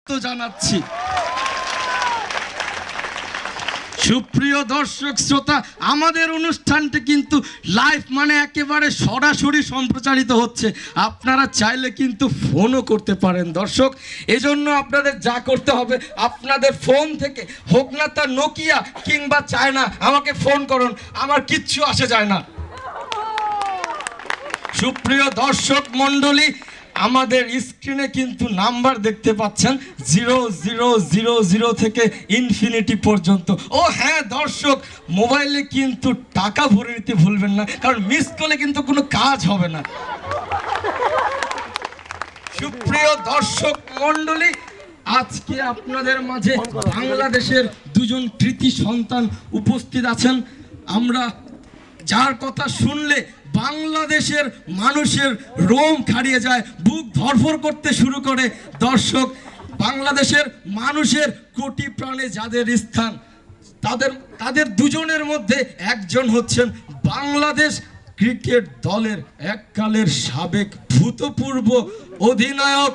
তো জানাচ্ছি। সুপ্রিয় দর্শক শ্রোতা, আমাদের অনুষ্ঠানটি কিন্তু লাইভ মানে একেবারে সরাসরি সম্প্রচারিত হচ্ছে। আপনারা চাইলে কিন্তু ফোনও করতে পারেন দর্শক। এজন্য আপনাদের যা করতে হবে, আপনাদের ফোন থেকে হোক না তা নোকিয়া কিংবা চায়না, আমাকে ফোন করুন, আমার কিচ্ছু আসে যায় না। সুপ্রিয় দর্শক মণ্ডলী, আমাদের স্ক্রিনে কিন্তু নাম্বার দেখতে পাচ্ছেন 0000 থেকে ইনফিনিটি পর্যন্ত। ও হ্যাঁ দর্শক, মোবাইলে কিন্তু টাকা ভরে নিতে ভুলবেন না, কারণ মিস করলে কিন্তু কোনো কাজ হবে না। সুপ্রিয় দর্শক মণ্ডলী, আজকে আপনাদের মাঝে বাংলাদেশের দুজন কৃতি সন্তান উপস্থিত আছেন। আমরা যার কথা শুনলে বাংলাদেশের মানুষের রোম খাড়িয়ে যায়, বুক ধরফর করতে শুরু করে। দর্শক, বাংলাদেশের মানুষের কোটি প্রাণে যাদের স্থান, তাদের দুজনের মধ্যে একজন হচ্ছেন বাংলাদেশ ক্রিকেট দলের এককালের সাবেক ভূতপূর্ব অধিনায়ক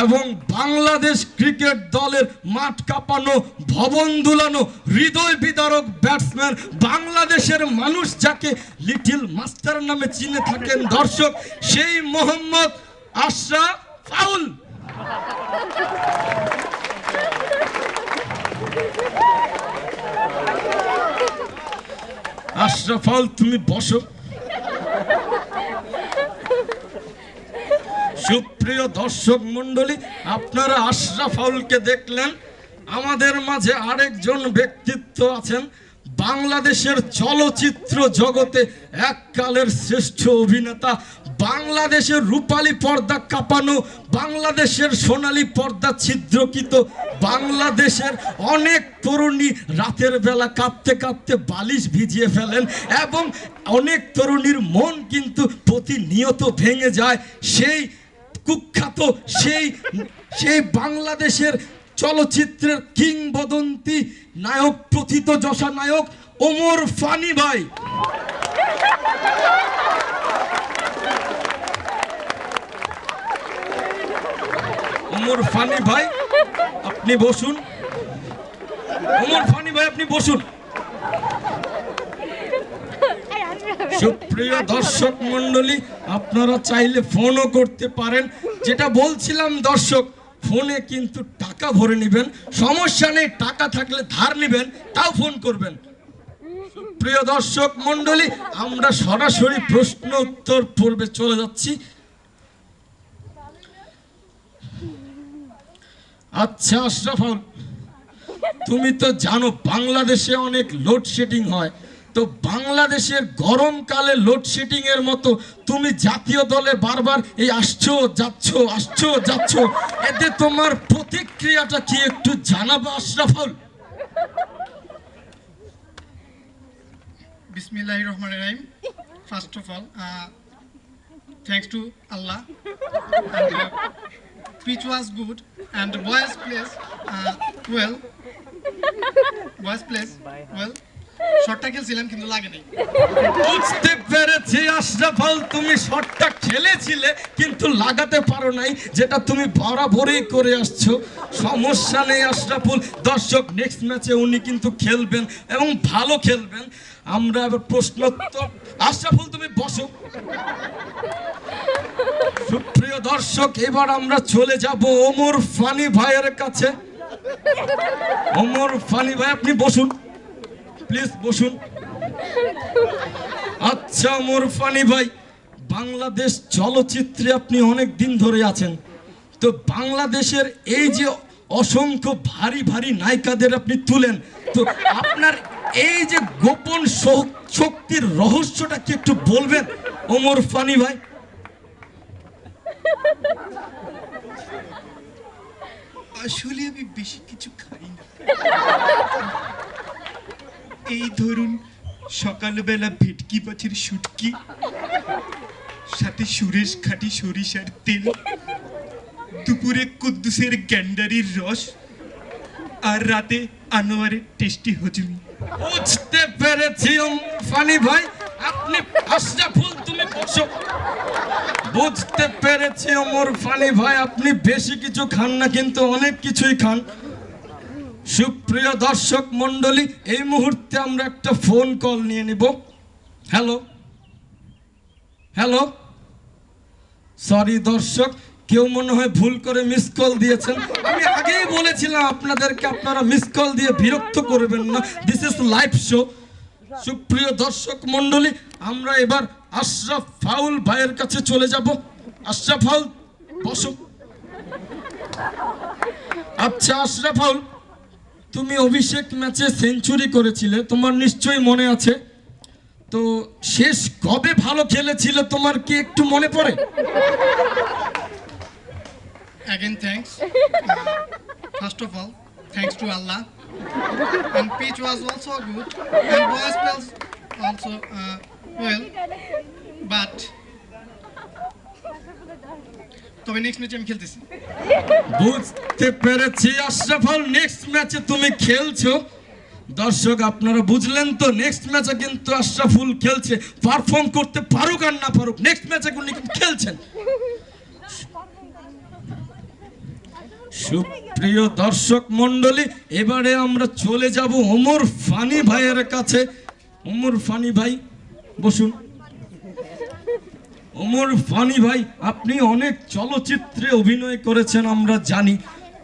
এবং বাংলাদেশ ক্রিকেট দলের মাঠ কাঁপানো, ভবন দুলানো, হৃদয় বিদারক ব্যাটসম্যান, বাংলাদেশের মানুষ যাকে লিটল মাস্টার নামে চিনে থাকেন দর্শক, সেই মোহাম্মদ আশরাফ ফাউল। আশরাফ ফাউল, তুমি বসো। সুপ্রিয় দর্শক মণ্ডলী, আপনারা আশরাফ ফাউলকে দেখলেন। আমাদের মাঝে আরেকজন ব্যক্তিত্ব আছেন, বাংলাদেশের চলচ্চিত্র জগতে এককালের শ্রেষ্ঠ অভিনেতা, বাংলাদেশের রূপালী পর্দা কাঁপানো, বাংলাদেশের সোনালী পর্দা ছিদ্রকৃত, বাংলাদেশের অনেক তরুণী রাতের বেলা কাঁপতে কাঁপতে বালিশ ভিজিয়ে ফেলেন এবং অনেক তরুণীর মন কিন্তু প্রতিনিয়ত ভেঙে যায়। সেই কুখ্যাত, সেই বাংলাদেশের চলচ্চিত্রের কিংবদন্তি নায়ক, প্রথিত যশা নায়ক ওমর ফানি ভাই। ওমর ফানি ভাই, আপনি বসুন। ওমর ফানি ভাই, আপনি বসুন। সুপ্রিয় দর্শক মণ্ডলী, আপনারা চাইলে ফোনও করতে পারেন। যেটা বলছিলাম দর্শক, ফোনে কিন্তু টাকা ভরে নেবেন, সমস্যা নেই, টাকা থাকলে ধার নেবেন, তাও ফোন করবেন। প্রিয় দর্শক মণ্ডলী, আমরা সরাসরি প্রশ্ন উত্তর পর্বে চলে যাচ্ছি। আচ্ছা আশরাফ ফাউল, তুমি তো জানো বাংলাদেশে অনেক লোডশেডিং হয়, তো বাংলাদেশের গরমকালে লোডশেডিং এর মতো তুমি জাতীয় দলে বারবার এই আসছো যাচ্ছ, এতে তোমার প্রতিক্রিয়াটা কি একটু জানাবো Ashraf foul? Bismillahir Rahmanir Rahim. First of all, thanks to Allah. And, pitch was good and boys plays well. Boys plays well. শটটা খেলছিলাম কিন্তু লাগে নাই। বুঝতে পেরেছি আশরাফ ফাউল, তুমি শটটা খেলেছিলে কিন্তু লাগাতে পারো নাই, যেটা তুমি বরাবরই করে আসছো। সমস্যা নেই আশরাফ ফাউল, দর্শক নেক্সট ম্যাচে উনি কিন্তু খেলবেন এবং ভালো খেলবেন। আমরা এবার প্রশ্নোত্তর। আশরাফ ফাউল, তুমি বসো। সুপ্রিয় দর্শক, এবার আমরা চলে যাব ওমর ফানি ভাইয়ের কাছে। ওমর ফানি ভাই, আপনি বসুন, প্লিজ বসুন। আচ্ছা ওমর ফানি ভাই, বাংলাদেশ চলচ্চিত্রে আপনি অনেক দিন ধরে আছেন, তো বাংলাদেশের এই যে অসংখ্য ভারী ভারী নায়িকাদের আপনি তুলেন, তো আপনার এই যে গোপন শক্তির রহস্যটা কি একটু বলবেন ওমর ফানি ভাই? আসলে আমি বেশি কিছু খাই না। এই ধরুন, সকালবেলা ভেটকি মাছের শুটকি, সাথে সুরেশ খাঁটি সরিষার তেল, দুপুরে কুদ্দুসের গ্যান্ডারির রস, আর রাতে আনোয়ারের টেস্টি হজমি। বুঝতে পেরেছি ফানি ভাই, আপনি আশরাফুল তুমি বসো। বুঝতে পেরেছি ওমর ফানি ভাই, আপনি বেশি কিছু খান না কিন্তু অনেক কিছুই খান। সুপ্রিয় দর্শক মণ্ডলী, এই মুহূর্তে আমরা একটা ফোন কল নিয়ে নিব। হ্যালো হ্যালো, সরি দর্শক, কেউ মনে হয় ভুল করে মিস কল দিয়েছেন। আমি আগেই বলেছিলাম আপনাদেরকে, আপনারা মিস কল দিয়ে বিরক্ত করবেন না, দিস ইজ লাইভ শো। সুপ্রিয় দর্শক মণ্ডলী, আমরা এবার আশরাফ ফাউল ভাইয়ের কাছে চলে যাব। আশরাফ ফাউল বসো। আচ্ছা আশরাফ ফাউল, তুমি অভিষেক ম্যাচে সেঞ্চুরি করেছিলে, তোমার নিশ্চয়ই মনে আছে। তো শেষ কবে ভালো খেলেছিলে তোমার কি একটু মনে পড়ে? Again, thanks. First of all, thanks to Allah. And pitch was also good. And boys players also well. But তবে নেক্সট ম্যাচে আমি খেলতেছি। বুঝতে পেরেছি আশরাফ ফাউল, নেক্সট ম্যাচে তুমি খেলছো। দর্শক আপনারা বুঝলেন তো, নেক্সট ম্যাচে কিন্তু আশরাফুল খেলছে, পারফর্ম করতে পারুক আর না পারুক, নেক্সট ম্যাচে উনি কিন্তু খেলছেন। সুপ্রিয় দর্শক মণ্ডলী, এবারে আমরা চলে যাব ওমর ফানি ভাইয়ের কাছে। ওমর ফানি ভাই বসুন। ওমর ফানি ভাই, আপনি অনেক চলচ্চিত্রে অভিনয় করেছেন আমরা জানি।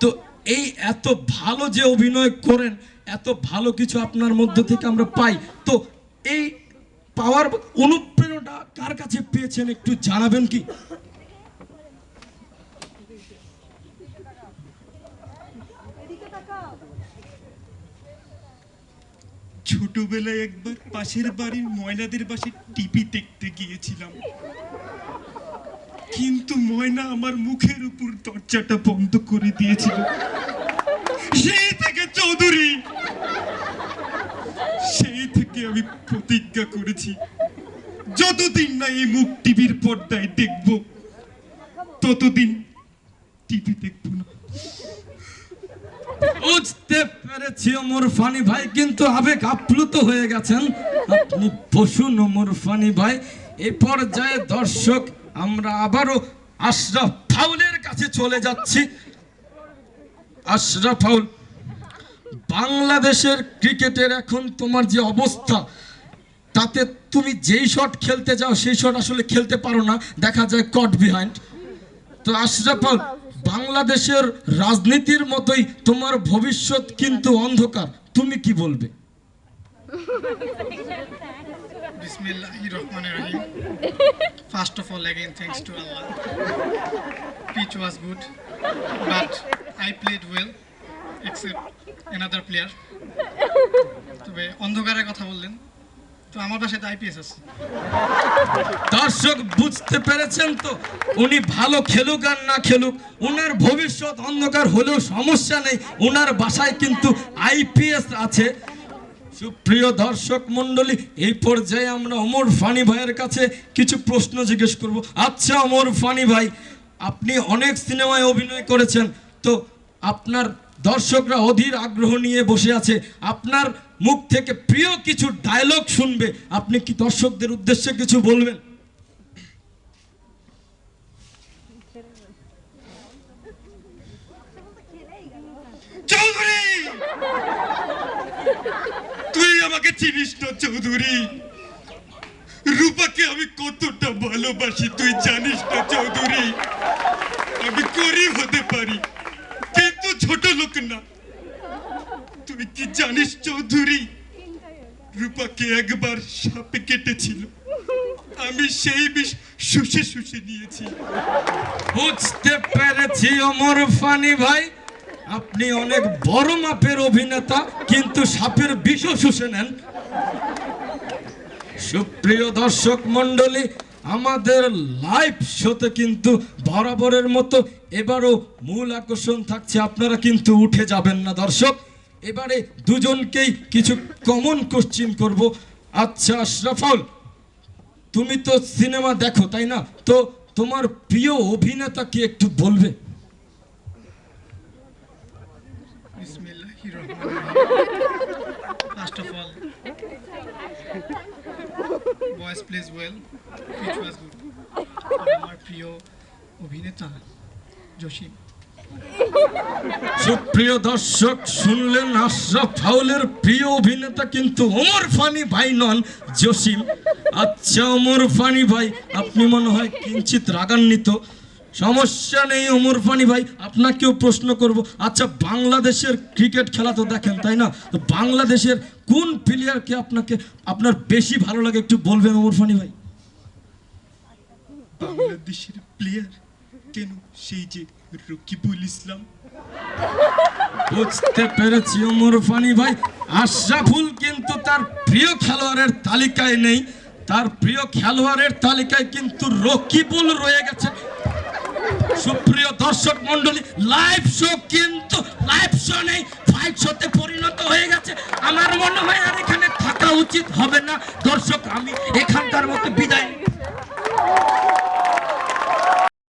তো এই এত ভালো যে অভিনয় করেন, এত ভালো কিছু আপনার মধ্য থেকে আমরা পাই, তো এই পাওয়ার অনুপ্রেরণা কার কাছে পেয়েছেন একটু জানাবেন কি? ছোটবেলায় একবার পাশের বাড়ির ময়নাদের বাসায় টিভি দেখতে গিয়েছিলাম, কিন্তু ময়না আমার মুখের উপর দরজাটা বন্ধ করে দিয়েছিল। সেই থেকে চৌধুরী, সেই থেকে আমি প্রতিজ্ঞা করেছি, যতদিন না এই মুখ টিভির পর্দায় দেখব, ততদিন টিভি দেখব না। বুঝতে পেরেছি ওমর ফানি ভাই কিন্তু আবেগ আপ্লুত হয়ে গেছেন। আপনি বসুন ওমর ফানি ভাই। এই পর্যায়ে দর্শক আমরা আবারও আশরাফ ফাউলের কাছে চলে যাচ্ছি। আশরাফ ফাউল, বাংলাদেশের ক্রিকেটের এখন তোমার যে অবস্থা, তাতে তুমি যেই শট খেলতে যাও সেই শট আসলে খেলতে পারো না, দেখা যায় কট বিহাইন্ড। তো আশরাফ ফাউল, বাংলাদেশের রাজনীতির মতোই তোমার ভবিষ্যৎ কিন্তু অন্ধকার, তুমি কি বলবে? Bismillahirrahmanirrahim. First of all, again, thanks to Allah. Pitch was good, but I played well, except another player. তবে অন্ধকারের কথা বললেন, তো আমার বাসায় তো আইপিএস আছে। দর্শক বুঝতে পেরেছেন তো, উনি ভালো খেলুক আর না খেলুক, উনার ভবিষ্যৎ অন্ধকার হলেও সমস্যা নেই, উনার বাসায় কিন্তু আইপিএস আছে। সুপ্রিয় দর্শক মণ্ডলী, এই পর্যায়ে আমরা ওমর ফানি ভাইয়ের কাছে কিছু প্রশ্ন জিজ্ঞেস করব। আচ্ছা ওমর ফানি ভাই, আপনি অনেক সিনেমায় অভিনয় করেছেন, তো আপনার দর্শকরা অধীর আগ্রহ নিয়ে বসে আছে, আপনার মুখ থেকে প্রিয় কিছু ডায়লগ শুনবে, আপনি কি দর্শকদের উদ্দেশ্যে কিছু বলবেন? চৌধুরী, তুই আমাকে চিনিস না চৌধুরী, রূপাকে আমি কতটা ভালোবাসি তুই জানিস না চৌধুরী। আমি গরিব হতে পারি কিন্তু ছোট লোক না। তুই কি জানিস চৌধুরী, রূপাকে একবার সাপে কেটেছিল, আমি সেই বিষ শুষে শুষে নিয়েছি। বুঝতে পেরেছি ওমর ফানি ভাই, আপনি অনেক বড় মাপের অভিনেতা, কিন্তু সাপের বিষও শুষে নেন। সুপ্রিয় দর্শক মণ্ডলী, আমাদের লাইভ শোতে কিন্তু বরাবরের মতো এবারও মূল আকর্ষণ থাকছে, আপনারা কিন্তু উঠে যাবেন না দর্শক। এবারে দুজনকেই কিছু কমন কোশ্চিন করব। আচ্ছা আশরাফ ফাউল, তুমি তো সিনেমা দেখো তাই না, তো তোমার প্রিয় অভিনেতা কি একটু বলবে? Bismillahirrahmanirrahim. First of all, boys plays well, pitch was good. আমার প্রিয় অভিনেতা জসিম। সুপ্রিয় দর্শক, শুনলেন আশরাফ ফাউলের প্রিয় অভিনেতা কিন্তু ওমর ফানি ভাই নন, জসিম। আচ্ছা ওমর ফানি ভাই, আপনি মনে হয় কিঞ্চিত রাগান্বিত। সমস্যা নেই ওমর ফানি ভাই, আপনাকেও প্রশ্ন করব। আচ্ছা, বাংলাদেশের ক্রিকেট খেলা তো দেখেন, তাই না? তো বাংলাদেশের কোন প্লেয়ারকে আপনার বেশি ভালো লাগে একটু বলবেন ওমর ফানি ভাই? বাংলাদেশের প্লেয়ার কেন, সেই যে রকিবুল ইসলাম। বুঝতে পেরেছি ওমর ফানি ভাই, আশরাফুল কিন্তু তার প্রিয় খেলোয়াড়ের তালিকায় নেই। তার প্রিয় খেলোয়াড়ের তালিকায় কিন্তু রকিবুল রয়ে গেছে। সুপ্রিয় দর্শক মন্ডলী, লাইভ শো কিন্তু লাইভ শো নেই, ফাইট শোতে পরিণত হয়ে গেছে। আমার মনে হয় আর এখানে থাকা উচিত হবে না। দর্শক, আমি এখানকার মতো বিদায়।